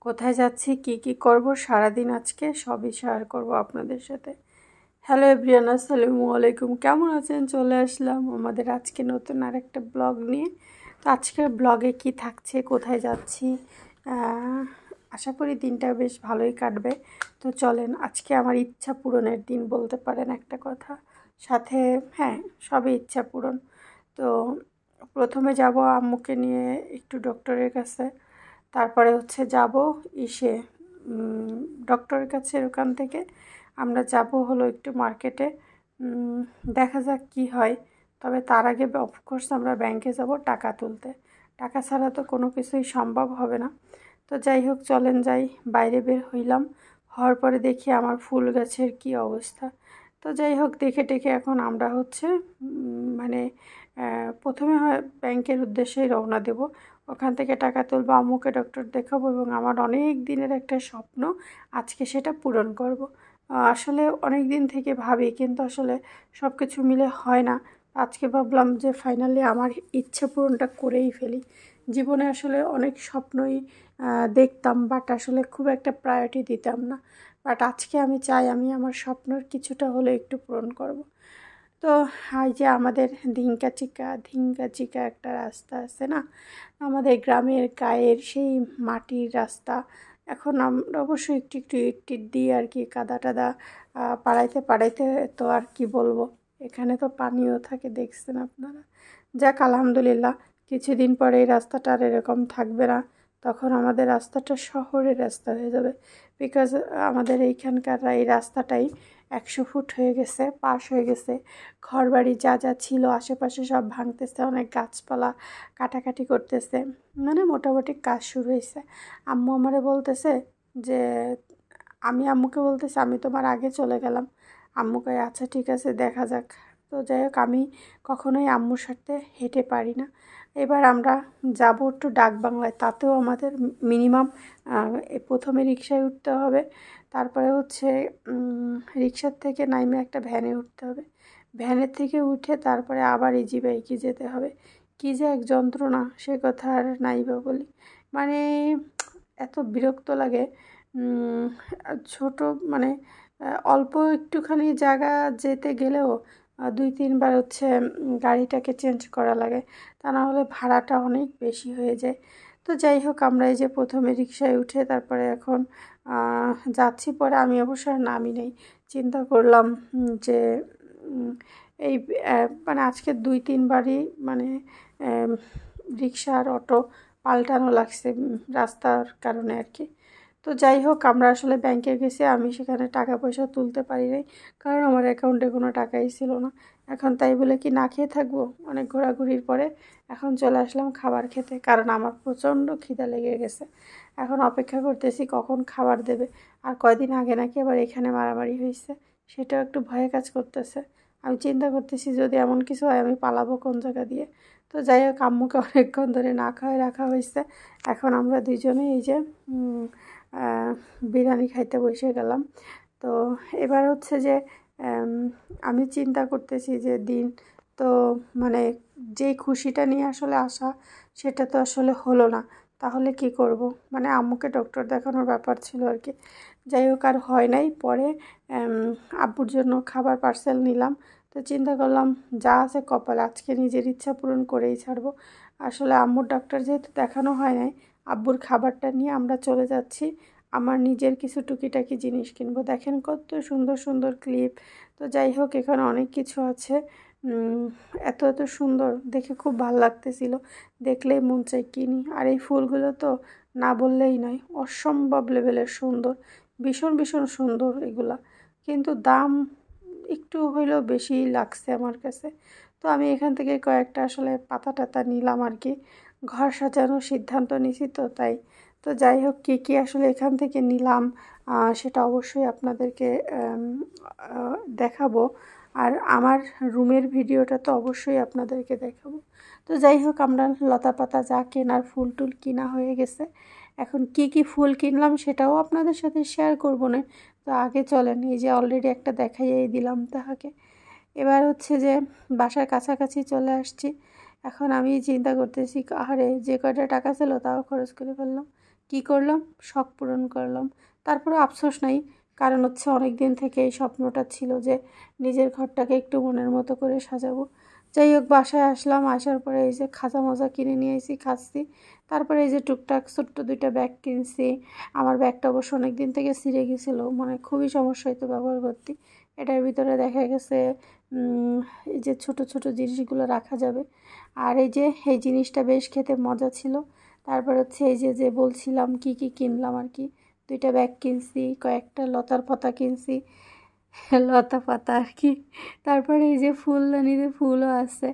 কোথায় যাচ্ছি, কি করব সারাদিন আজকে সবই শেয়ার করব আপনাদের সাথে। হ্যালো এভরিওয়ান, আসসালামু আলাইকুম। কেমন আছেন? চলে আসলাম আমাদের আজকে নতুন আরেকটা ব্লগ নিয়ে। তো আজকের ব্লগে কি থাকছে, কোথায় যাচ্ছি, আশা করি দিনটা বেশ ভালোই কাটবে। তো চলেন, আজকে আমার ইচ্ছা পূরণের দিন বলতে পারেন একটা কথা। সাথে হ্যাঁ, সবই ইচ্ছা পূরণ। তো প্রথমে যাব আম্মুকে নিয়ে একটু ডক্টরের কাছে। তারপরে হচ্ছে যাব ইসে ডক্টরের কাছে। ওখান থেকে আমরা যাব হলো একটু মার্কেটে। দেখা যাক কি হয়। তবে তার আগে অফকোর্স আমরা ব্যাংকে যাব টাকা তুলতে। টাকা ছাড়া তো কোনো কিছুই সম্ভব হবে না। তো যাই হোক, চলেন যাই। বাইরে বের হইলাম, হওয়ার পরে দেখি আমার ফুল গাছের কি অবস্থা। তো যাই হোক, দেখে টেখে এখন আমরা হচ্ছে মানে প্রথমে হয় ব্যাংকের উদ্দেশ্যেই রওনা দেব। ওখান থেকে টাকা তুলবো, আম্মুকে ডক্টর দেখাবো এবং আমার অনেক দিনের একটা স্বপ্ন আজকে সেটা পূরণ করব। আসলে অনেক দিন থেকে ভাবি, কিন্তু আসলে সব কিছু মিলে হয় না। আজকে ভাবলাম যে ফাইনালি আমার ইচ্ছে পূরণটা করেই ফেলি। জীবনে আসলে অনেক স্বপ্নই দেখতাম, বাট আসলে খুব একটা প্রায়োরিটি দিতাম না। বাট আজকে আমি চাই আমি আমার স্বপ্নের কিছুটা হলে একটু পূরণ করব। তো এই যে আমাদের ধিঙ্কা চিকা একটা রাস্তা আছে না, আমাদের গ্রামের গায়ের সেই মাটির রাস্তা। এখন আমরা অবশ্যই একটু একটু ইট দিই আর কি, কাদা টাদা পাড়াইতে পাড়াইতে। তো আর কি বলবো, এখানে তো পানিও থাকে, দেখছেন আপনারা। যাক আলহামদুলিল্লাহ, কিছুদিন পরে এই রাস্তাটা আর এরকম থাকবে না। তখন আমাদের রাস্তাটা শহরের রাস্তা হয়ে যাবে। বিকজ আমাদের এইখানকার এই রাস্তাটাই 100 ফুট হয়ে গেছে, পাশ হয়ে গেছে। ঘরবাড়ি যা যা ছিল আশেপাশে সব ভাঙতেছে, অনেক গাছপালা কাটাকাটি করতেছে, মানে মোটামুটি কাজ শুরু হয়েছে। আম্মু আমারে বলতেছে যে, আমি আম্মুকে বলতেছি আমি তোমার আগে চলে গেলাম। আম্মু কয় আচ্ছা ঠিক আছে, দেখা যাক। তো যাই হোক, আমি কখনোই আম্মুর সাথে হেঁটে পারি না। এবার আমরা যাব একটু ডাক বাংলায়, তাতেও আমাদের মিনিমাম প্রথমে রিকশায় উঠতে হবে। তারপরে হচ্ছে রিকশার থেকে নাইমে একটা ভ্যানে উঠতে হবে। ভ্যানের থেকে উঠে তারপরে আবার ইজি বাইকে যেতে হবে। কী যে এক যন্ত্রণা, সে কথা আর নাইবা বলি। মানে এত বিরক্ত লাগে। ছোট মানে অল্প একটুখানি জায়গা যেতে গেলেও 2-3 বার হচ্ছে গাড়িটাকে চেঞ্জ করা লাগে, তা না হলে ভাড়াটা অনেক বেশি হয়ে যায়। তো যাই হোক, আমরা এই যে প্রথমে রিকশায় উঠে তারপরে এখন যাচ্ছি। পরে আমি অবশ্য আর নামি নেই, চিন্তা করলাম যে এই মানে আজকে 2-3 বারই মানে রিকশা আর অটো পাল্টানো লাগছে রাস্তার কারণে আর কি। তো যাই হোক, আমরা আসলে ব্যাংকে গেছি, আমি সেখানে টাকা পয়সা তুলতে পারি নাই, কারণ আমার অ্যাকাউন্টে কোনো টাকাই ছিল না। এখন তাই বলে কি না খেয়ে থাকবো? অনেক ঘোরাঘুরির পরে এখন চলে আসলাম খাবার খেতে, কারণ আমার প্রচণ্ড খিদা লেগে গেছে। এখন অপেক্ষা করতেছি কখন খাবার দেবে। আর কয়দিন আগে নাকি আবার এখানে মারামারি হয়েছে, সেটাও একটু ভয়ে কাজ করতেছে। আমি চিন্তা করতেছি যদি এমন কিছু হয় আমি পালাবো কোন জায়গা দিয়ে। তো যাই হোক, আম্মুকে অনেকক্ষণ ধরে না খাওয়াই রাখা হয়েছে। এখন আমরা দুজনেই এই যে বিরিয়ানি খাইতে বসে গেলাম। তো এবার হচ্ছে যে আমি চিন্তা করতেছি যে দিন তো মানে যেই খুশিটা নিয়ে আসলে আসা, সেটা তো আসলে হলো না। তাহলে কি করব? মানে আম্মুকে ডক্টর দেখানোর ব্যাপার ছিল আর কি। যাই হোক, আর হয় নাই। পরে আব্বুর জন্য খাবার পার্সেল নিলাম। তো চিন্তা করলাম যা আছে কপাল, আজকে নিজের ইচ্ছা পূরণ করেই ছাড়বো। আসলে আম্মুর ডাক্তার যেহেতু দেখানো হয় নাই, আব্বুর খাবারটা নিয়ে আমরা চলে যাচ্ছি আমার নিজের কিছু টুকিটাকি জিনিস কিনবো। দেখেন কত সুন্দর সুন্দর ক্লিপ। তো যাই হোক, এখানে অনেক কিছু আছে। এত এত সুন্দর দেখে খুব ভালো লাগতেছিল, দেখলেই মন চাই কিনি। আর এই ফুলগুলো তো না বললেই নয়, অসম্ভব লেভেলের সুন্দর, ভীষণ ভীষণ সুন্দর এগুলা। কিন্তু দাম একটু হইলেও বেশিই লাগছে আমার কাছে। তো আমি এখান থেকে কয়েকটা আসলে পাতা টাতা নিলাম আর কি, ঘর সাজানোর সিদ্ধান্ত নিছি তো তাই। তো যাই হোক, কী কী আসলে এখান থেকে নিলাম সেটা অবশ্যই আপনাদেরকে দেখাবো। আর আমার রুমের ভিডিওটা তো অবশ্যই আপনাদেরকে দেখাবো। তো যাই হোক, আমরা লতা পাতা যা কেনার ফুল টুল কিনা হয়ে গেছে। এখন কি কি ফুল কিনলাম সেটাও আপনাদের সাথে শেয়ার করবো না। তো আগে চলেন, এই যে অলরেডি একটা দেখাইয়াই দিলাম তাহাকে। এবার হচ্ছে যে বাসার কাছাকাছি চলে আসছি। এখন আমি চিন্তা করতেছি, আরে যে কয়টা টাকা ছিল তাও খরচ করে ফেললাম, কি করলাম, শখ পূরণ করলাম। তারপরে আফসোস নাই, কারণ হচ্ছে অনেক দিন থেকে এই স্বপ্নটা ছিল যে নিজের ঘরটাকে একটু মনের মতো করে সাজাবো। যাই হোক, বাসায় আসলাম, আসার পরে এই যে খাজা মজা কিনে নিয়ে এসেছি, খাচ্ছি। তারপরে এই যে টুকটাক ছোট্ট 2টা ব্যাগ কিনছি। আমার ব্যাগটা অবশ্য অনেক দিন থেকে ছিঁড়ে গেছিলো, মানে খুবই সমস্যা হতো ব্যবহার করতে। এটার ভিতরে দেখা গেছে এই যে ছোট ছোট জিনিসগুলো রাখা যাবে। আর এই জিনিসটা বেশ খেতে মজা ছিল। তারপর হচ্ছে এই যে বলছিলাম কি কি কিনলাম আর কি। 2টা ব্যাগ কিনছি, কয়েকটা লতার পাতা কিনছি, লতা পাতা আর কি। তারপরে এই যে ফুলদানিতে ফুলও আছে।